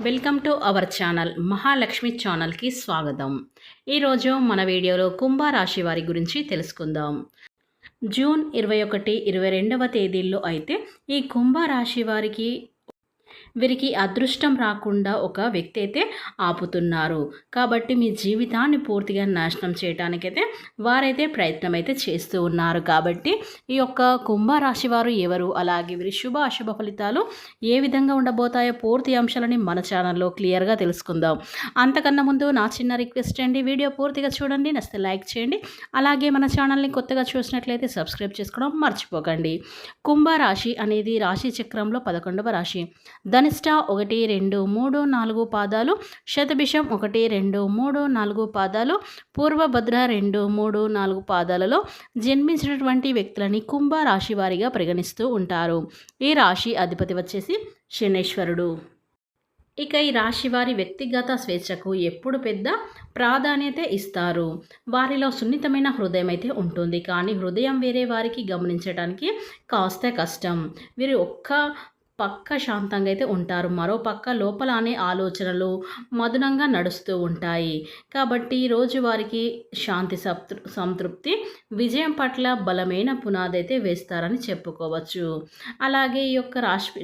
Welcome to our channel Mahalakshmi ఛానల్కి స్వాగతం. ఈరోజు మన వీడియోలో కుంభరాశి వారి గురించి తెలుసుకుందాం. జూన్ 21, 22వ తేదీల్లో అయితే ఈ కుంభరాశి వారికి వీరికి అదృష్టం రాకుండా ఒక వ్యక్తి అయితే ఆపుతున్నారు. కాబట్టి మీ జీవితాన్ని పూర్తిగా నాశనం చేయడానికైతే వారైతే ప్రయత్నం అయితే చేస్తూ ఉన్నారు. కాబట్టి ఈ యొక్క కుంభరాశి వారు ఎవరు, అలాగే వీరి శుభ అశుభ ఫలితాలు ఏ విధంగా ఉండబోతాయో పూర్తి అంశాలని మన ఛానల్లో క్లియర్గా తెలుసుకుందాం. అంతకన్నా ముందు నా చిన్న రిక్వెస్ట్ అండి, వీడియో పూర్తిగా చూడండి, నచ్చితే లైక్ చేయండి. అలాగే మన ఛానల్ని కొత్తగా చూసినట్లయితే సబ్స్క్రైబ్ చేసుకోవడం మర్చిపోకండి. కుంభరాశి అనేది రాశి చక్రంలో 11వ రాశి. ధనిష్ట 1, 2, 3, 4 పాదాలు, శతభిషం 1, 2, 3, 4 పాదాలు, పూర్వభద్ర 2, 3, 4 పాదాలలో జన్మించినటువంటి వ్యక్తులని కుంభరాశి వారిగా పరిగణిస్తూ ఉంటారు. ఈ రాశి అధిపతి వచ్చేసి శనేశ్వరుడు. ఇక ఈ రాశి వారి వ్యక్తిగత స్వేచ్ఛకు ఎప్పుడు పెద్ద ప్రాధాన్యత ఇస్తారు. వారిలో సున్నితమైన హృదయం అయితే ఉంటుంది, కానీ హృదయం వేరే వారికి గమనించడానికి కాస్త కష్టం. వీరు పక్క శాంతంగా అయితే ఉంటారు, మరో పక్క లోపలనే ఆలోచనలు మధునంగా నడుస్తూ ఉంటాయి. కాబట్టి రోజు వారికి శాంతి సంతృప్తి విజయం పట్ల బలమైన పునాది అయితే వేస్తారని చెప్పుకోవచ్చు. అలాగే ఈ యొక్క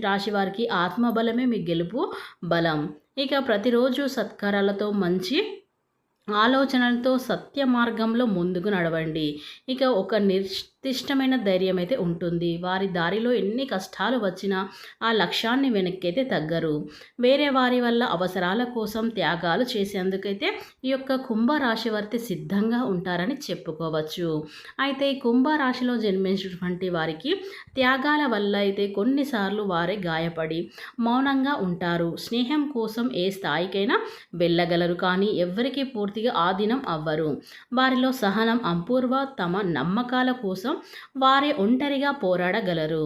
రాశి వారికి ఆత్మబలమే మీ గెలుపు బలం. ఇక ప్రతిరోజు సత్కారాలతో, మంచి ఆలోచనలతో సత్య మార్గంలో ముందుకు నడవండి. ఇక ఒక నిర్దిష్టమైన ధైర్యం అయితే ఉంటుంది. వారి దారిలో ఎన్ని కష్టాలు వచ్చినా ఆ లక్ష్యాన్ని వెనక్కైతే తగ్గరు. వేరే వారి వల్ల అవసరాల కోసం త్యాగాలు చేసేందుకైతే ఈ యొక్క కుంభరాశి వారి సిద్ధంగా ఉంటారని చెప్పుకోవచ్చు. అయితే ఈ కుంభరాశిలో జన్మించినటువంటి వారికి త్యాగాల వల్ల అయితే కొన్నిసార్లు వారే గాయపడి మౌనంగా ఉంటారు. స్నేహం కోసం ఏ స్థాయికైనా వెళ్ళగలరు, కానీ ఎవరికి పూర్తిగా ఆధీనం అవ్వరు. వారిలో సహనం అపూర్వ. తమ నమ్మకాల కోసం వారే ఒంటరిగా పోరాడగలరు.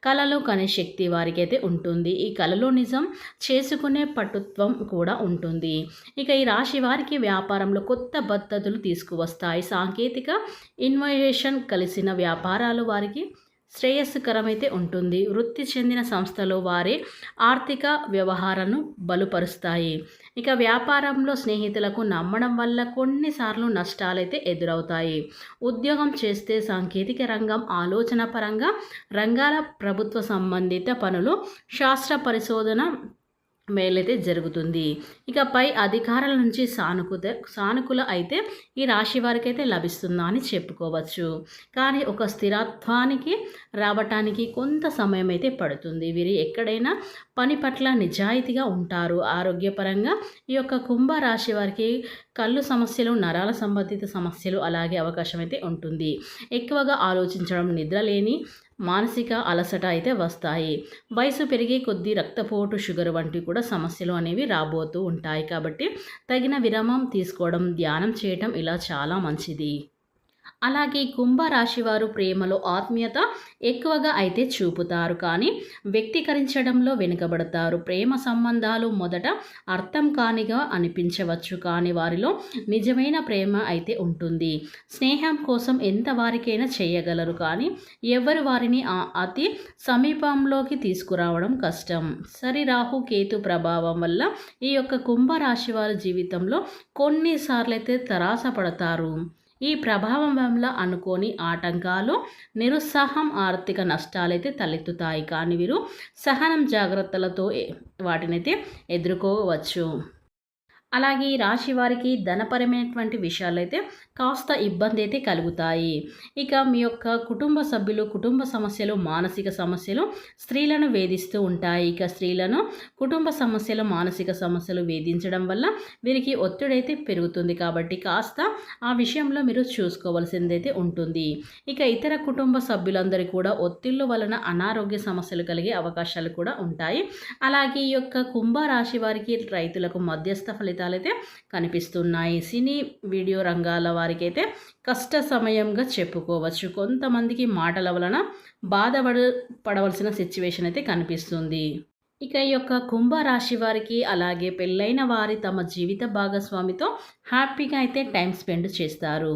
కలలు కనే శక్తి వారికైతే ఉంటుంది. ఈ కలలో నిజం చేసుకునే పటుత్వం కూడా ఉంటుంది. ఇక ఈ రాశి వారికి వ్యాపారంలో కొత్త పద్ధతులు తీసుకువస్తాయి. సాంకేతిక ఇన్నోవేషన్ కలిసిన వ్యాపారాలు వారికి శ్రేయస్కరమైతే ఉంటుంది. వృత్తి చెందిన సంస్థలో వారి ఆర్థిక వ్యవహారాలను బలపరుస్తాయి. ఇక వ్యాపారంలో స్నేహితులకు నమ్మడం వల్ల కొన్నిసార్లు నష్టాలైతే ఎదురవుతాయి. ఉద్యోగం చేస్తే సాంకేతిక రంగం, ఆలోచన పరంగా రంగాల ప్రభుత్వ సంబంధిత పనులు, శాస్త్ర పరిశోధన మేలైతే జరుగుతుంది. ఇక పై అధికారుల నుంచి సానుకూల అయితే ఈ రాశి వారికి అయితే లభిస్తుందా అని చెప్పుకోవచ్చు. కానీ ఒక స్థిరత్వానికి రావటానికి కొంత సమయం అయితే పడుతుంది. వీరు ఎక్కడైనా పని పట్ల నిజాయితీగా ఉంటారు. ఆరోగ్యపరంగా ఈ యొక్క కుంభరాశి వారికి కళ్ళు సమస్యలు, నరాల సంబంధిత సమస్యలు అలాగే అవకాశం అయితే ఉంటుంది. ఎక్కువగా ఆలోచించడం, నిద్రలేని, మానసిక అలసట అయితే వస్తాయి. వయసు పెరిగే కొద్దీ రక్తపోటు, షుగర్ వంటి కూడా సమస్యలు అనేవి రాబోతూ ఉంటాయి. కాబట్టి తగిన విరామం తీసుకోవడం, ధ్యానం చేయటం ఇలా చాలా మంచిది. అలాగే కుంభరాశి వారు ప్రేమలో ఆత్మీయత ఎక్కువగా అయితే చూపుతారు, కానీ వ్యక్తీకరించడంలో వెనుకబడతారు. ప్రేమ సంబంధాలు మొదట అర్థం కానిగా అనిపించవచ్చు, కానీ వారిలో నిజమైన ప్రేమ అయితే ఉంటుంది. స్నేహం కోసం ఎంత వారికైనా చేయగలరు, కానీ ఎవరు వారిని అతి సమీపంలోకి తీసుకురావడం కష్టం. రాహు కేతు ప్రభావం వల్ల ఈ యొక్క కుంభరాశి వారి జీవితంలో కొన్నిసార్లు అయితే తారసపడతారు. ఈ ప్రభావం వల్ల అనుకోని ఆటంకాలు, నిరుత్సాహం, ఆర్థిక నష్టాలైతే తలెత్తుతాయి, కానీ వీరు సహనం, జాగ్రత్తలతో వాటినైతే ఎదుర్కోవచ్చు. అలాగే ఈ రాశి వారికి ధనపరమైనటువంటి విషయాలు అయితే కాస్త ఇబ్బంది అయితే కలుగుతాయి. ఇక మీ యొక్క కుటుంబ సభ్యులు, కుటుంబ సమస్యలు, మానసిక సమస్యలు స్త్రీలను వేధిస్తూ ఉంటాయి. ఇక స్త్రీలను కుటుంబ సమస్యలు, మానసిక సమస్యలు వేధించడం వల్ల వీరికి ఒత్తిడైతే పెరుగుతుంది. కాబట్టి కాస్త ఆ విషయంలో మీరు చూసుకోవాల్సిందైతే ఉంటుంది. ఇక ఇతర కుటుంబ సభ్యులందరూ కూడా ఒత్తిళ్ల వలన అనారోగ్య సమస్యలు కలిగే అవకాశాలు కూడా ఉంటాయి. అలాగే ఈ యొక్క కుంభరాశి వారికి రైతులకు మధ్యస్థ ఫలితాలు అయితే కనిపిస్తున్నాయి. సినీ, వీడియో రంగాల వారికి అయితే కష్ట సమయంగా చెప్పుకోవచ్చు. కొంతమందికి మాటల వలన బాధపడవలసిన సిచ్యువేషన్ అయితే కనిపిస్తుంది. ఇక ఈ యొక్క కుంభరాశి వారికి అలాగే పెళ్ళైన వారి తమ జీవిత భాగస్వామితో హ్యాపీగా అయితే టైం స్పెండ్ చేస్తారు.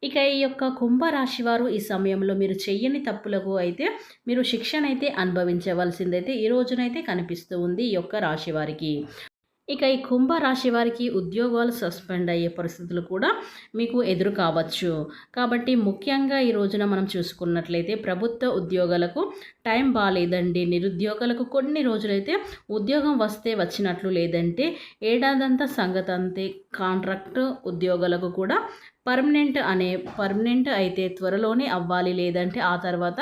ఇక ఈ యొక్క కుంభరాశి వారు ఈ సమయంలో మీరు చెయ్యని తప్పులకు అయితే మీరు శిక్షనైతే అనుభవించవలసిందైతే ఈ రోజునైతే కనిపిస్తూ ఉంది ఈ యొక్క రాశి వారికి. ఇక ఈ కుంభరాశి వారికి ఉద్యోగాలు సస్పెండ్ అయ్యే పరిస్థితులు కూడా మీకు ఎదురు కావచ్చు. కాబట్టి ముఖ్యంగా ఈ రోజున మనం చూసుకున్నట్లయితే ప్రభుత్వ ఉద్యోగాలకు టైం బాలేదండి. నిరుద్యోగులకు కొన్ని రోజులైతే ఉద్యోగం వస్తే వచ్చినట్లు, లేదంటే ఏడాదంతా సంగతంతే. కాంట్రాక్ట్ ఉద్యోగులకు కూడా పర్మనెంట్ అయితే త్వరలోనే అవ్వాలి, లేదంటే ఆ తర్వాత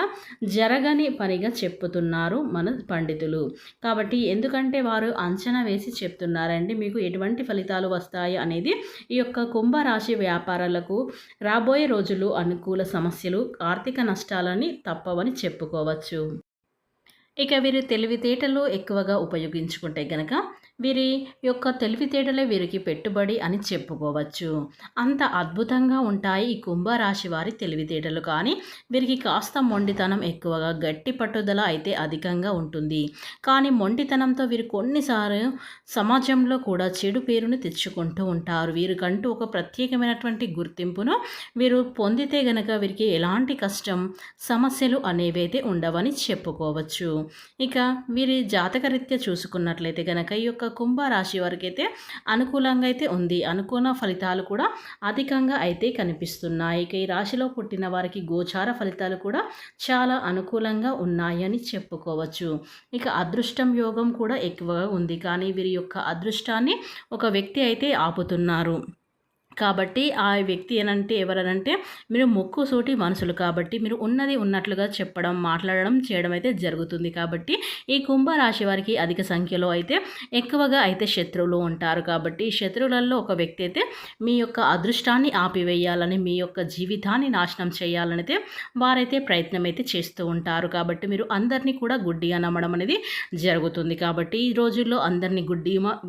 జరగని పనిగా చెప్పుతున్నారు మన పండితులు. కాబట్టి ఎందుకంటే వారు అంచనా వేసి చెప్తున్నారండి మీకు ఎటువంటి ఫలితాలు వస్తాయి అనేది. ఈ యొక్క కుంభరాశి వ్యాపారాలకు రాబోయే రోజులు అనుకూల సమస్యలు, ఆర్థిక నష్టాలని తప్పవని చెప్పుకోవచ్చు. ఇక వీరి తెలివితేటలు ఎక్కువగా ఉపయోగించుకుంటే గనక వీరి యొక్క తెలివితేటలే వీరికి పెట్టుబడి అని చెప్పుకోవచ్చు. అంత అద్భుతంగా ఉంటాయి ఈ కుంభరాశి వారి తెలివితేటలు. కానీ వీరికి కాస్త మొండితనం ఎక్కువగా, గట్టి పట్టుదల అయితే అధికంగా ఉంటుంది. కానీ మొండితనంతో వీరు కొన్నిసార్లు సమాజంలో కూడా చెడు పేరును తెచ్చుకుంటూ ఉంటారు. వీరికంటూ ఒక ప్రత్యేకమైనటువంటి గుర్తింపును వీరు పొందితే గనక వీరికి ఎలాంటి కష్టం, సమస్యలు అనేవైతే ఉండవని చెప్పుకోవచ్చు. ఇక వీరి జాతకరీత్యా చూసుకున్నట్లయితే కనుక ఈ యొక్క కుంభరాశి వారికి అయితే అనుకూలంగా అయితే ఉంది. అనుకూల ఫలితాలు కూడా అధికంగా అయితే కనిపిస్తున్నాయి. ఇక ఈ రాశిలో పుట్టిన వారికి గోచార ఫలితాలు కూడా చాలా అనుకూలంగా ఉన్నాయని చెప్పుకోవచ్చు. ఇక అదృష్టం యోగం కూడా ఎక్కువగా ఉంది. కానీ వీరి యొక్క అదృష్టాన్ని ఒక వ్యక్తి అయితే ఆపుతున్నారు. కాబట్టి ఆ వ్యక్తి ఎవరనంటే మీరు ముక్కుసూటి మనుషులు. కాబట్టి మీరు ఉన్నది ఉన్నట్లుగా చెప్పడం, మాట్లాడడం, చేయడం అయితే జరుగుతుంది. కాబట్టి ఈ కుంభరాశి వారికి అధిక సంఖ్యలో అయితే ఎక్కువగా అయితే శత్రువులు ఉంటారు. కాబట్టి ఈ శత్రువులలో ఒక వ్యక్తి అయితే మీ యొక్క అదృష్టాన్ని ఆపివేయాలని, మీ యొక్క జీవితాన్ని నాశనం చేయాలని అయితే వారైతే ప్రయత్నం అయితే చేస్తూ ఉంటారు. కాబట్టి మీరు అందరినీ కూడా గుడ్డిగా నమ్మడం అనేది జరుగుతుంది. కాబట్టి ఈ రోజుల్లో అందరినీ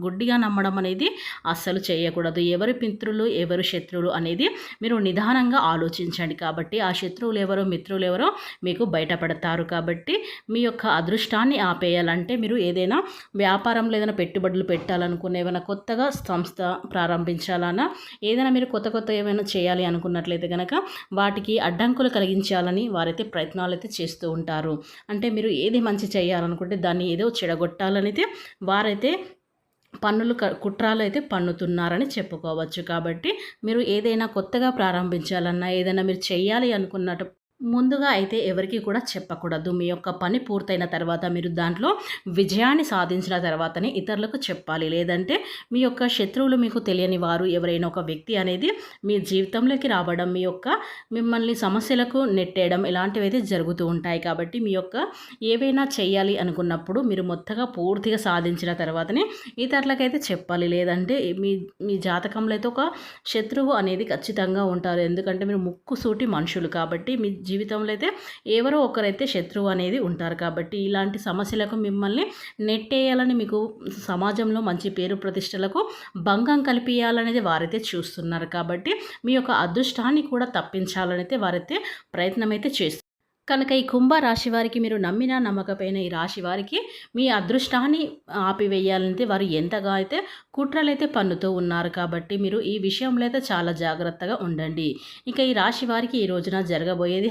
గుడ్డిగా నమ్మడం అనేది అస్సలు చేయకూడదు. ఎవరి మిత్రులు ఎవరు శత్రువులు అనేది మీరు నిదానంగా ఆలోచించండి. కాబట్టి ఆ శత్రువులు ఎవరో మిత్రులు ఎవరో మీకు బయటపడతారు. కాబట్టి మీ యొక్క అదృష్టాన్ని ఆపేయాలంటే మీరు ఏదైనా వ్యాపారంలో ఏదైనా పెట్టుబడులు పెట్టాలనుకున్న, ఏమైనా కొత్తగా సంస్థ ప్రారంభించాలన్నా, ఏదైనా మీరు కొత్త ఏమైనా చేయాలి అనుకున్నట్లయితే కనుక వాటికి అడ్డంకులు కలిగించాలని వారైతే ప్రయత్నాలు అయితే చేస్తూ ఉంటారు. అంటే మీరు ఏది మంచి చేయాలనుకుంటే దాన్ని ఏదో చెడగొట్టాలనైతే వారైతే కుట్రాలు అయితే పన్నుతున్నారని చెప్పుకోవచ్చు. కాబట్టి మీరు ఏదైనా కొత్తగా ప్రారంభించాలన్నా, ఏదైనా మీరు చేయాలి అనుకున్నట్టు ముందుగా అయితే ఎవరికి కూడా చెప్పకూడదు. మీ యొక్క పని పూర్తయిన తర్వాత మీరు దాంట్లో విజయాన్ని సాధించిన తర్వాతనే ఇతరులకు చెప్పాలి. లేదంటే మీ యొక్క శత్రువులు, మీకు తెలియని వారు ఎవరైనా ఒక వ్యక్తి అనేది మీ జీవితంలోకి రావడం, మిమ్మల్ని సమస్యలకు నెట్టేయడం ఇలాంటివి అయితే జరుగుతూ ఉంటాయి. కాబట్టి మీ యొక్క ఏవైనా చేయాలి అనుకున్నప్పుడు మీరు పూర్తిగా సాధించిన తర్వాతనే ఇతరులకైతే చెప్పాలి. లేదంటే మీ జాతకంలో అయితే ఒక శత్రువు అనేది ఖచ్చితంగా ఉంటారు. ఎందుకంటే మీరు ముక్కుసూటి మనుషులు. కాబట్టి మీ జీవితంలో అయితే ఎవరో ఒకరైతే శత్రువు అనేది ఉంటారు. కాబట్టి ఇలాంటి సమస్యలకు మిమ్మల్ని నెట్టేయాలని, మీకు సమాజంలో మంచి పేరు ప్రతిష్టలకు భంగం కల్పించాలనేది వారైతే చూస్తున్నారు. కాబట్టి మీ యొక్క అదృష్టాన్ని కూడా తప్పించాలనైతే వారైతే ప్రయత్నం అయితే చేస్తారు. కనుక ఈ కుంభరాశి వారికి మీరు నమ్మినా నమ్మకపోయిన ఈ రాశి వారికి మీ అదృష్టాన్ని ఆపివేయాలంటే వారు ఎంతగా అయితే కుట్రలైతే పన్నుతూ ఉన్నారు. కాబట్టి మీరు ఈ విషయంలో అయితే చాలా జాగ్రత్తగా ఉండండి. ఇక ఈ రాశి వారికి ఈ రోజున జరగబోయేది